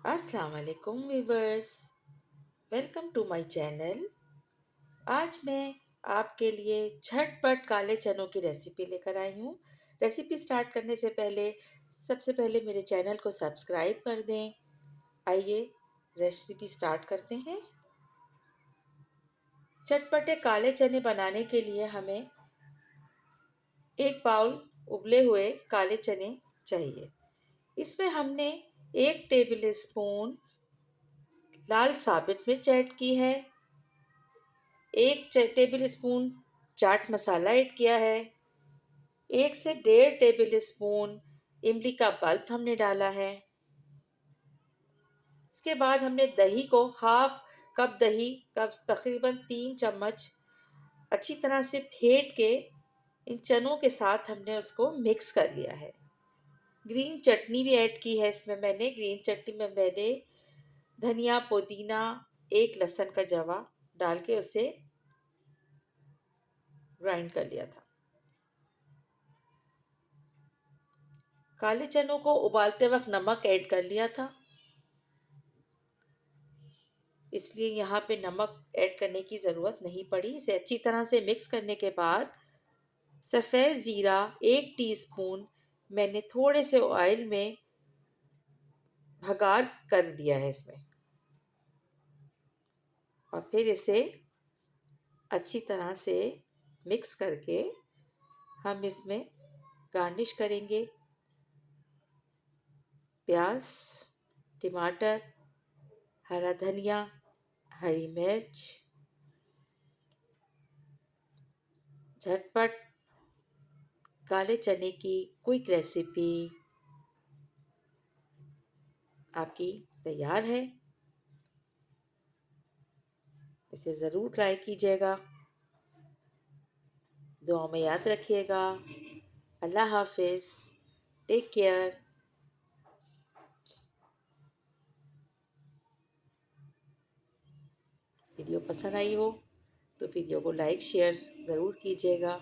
अस्सलाम वालेकुम viewers. Welcome to my channel. आज मैं आपके लिए झटपट काले चनों की रेसिपी लेकर आई हूँ। रेसिपी स्टार्ट करने से पहले सबसे पहले मेरे चैनल को सब्सक्राइब कर दें। आइए रेसिपी स्टार्ट करते हैं। चटपटे काले चने बनाने के लिए हमें एक बाउल उबले हुए काले चने चाहिए। इसमें हमने 1 टेबल स्पून लाल साबित मिर्च ऐड की है, 1 table spoon chaat masala add किया है, 1 से 1.5 टेबल स्पून इमली का पल्प हमने डाला है। इसके बाद हमने दही को हाफ कप दही का तकरीबन 3 चम्मच अच्छी तरह से फेंट के इन चनों के साथ हमने उसको मिक्स कर लिया है। ग्रीन चटनी भी ऐड की है इसमें मैंने। ग्रीन चटनी में मैंने धनिया, पुदीना, एक लहसुन का जवा डाल के उसे ग्राइंड कर लिया था। काले चनों को उबालते वक्त नमक ऐड कर लिया था, इसलिए यहाँ पे नमक ऐड करने की ज़रूरत नहीं पड़ी। इसे अच्छी तरह से मिक्स करने के बाद सफ़ेद ज़ीरा 1 टीस्पून मैंने थोड़े से ऑयल में भगार कर दिया है इसमें, और फिर इसे अच्छी तरह से मिक्स करके हम इसमें गार्निश करेंगे। प्याज, टमाटर, हरा धनिया, हरी मिर्च। झटपट काले चने की क्विक रेसिपी आपकी तैयार है। इसे ज़रूर ट्राई कीजिएगा। दुआ में याद रखिएगा। अल्लाह हाफिज़। Take care. वीडियो पसंद आई हो तो वीडियो को लाइक शेयर ज़रूर कीजिएगा।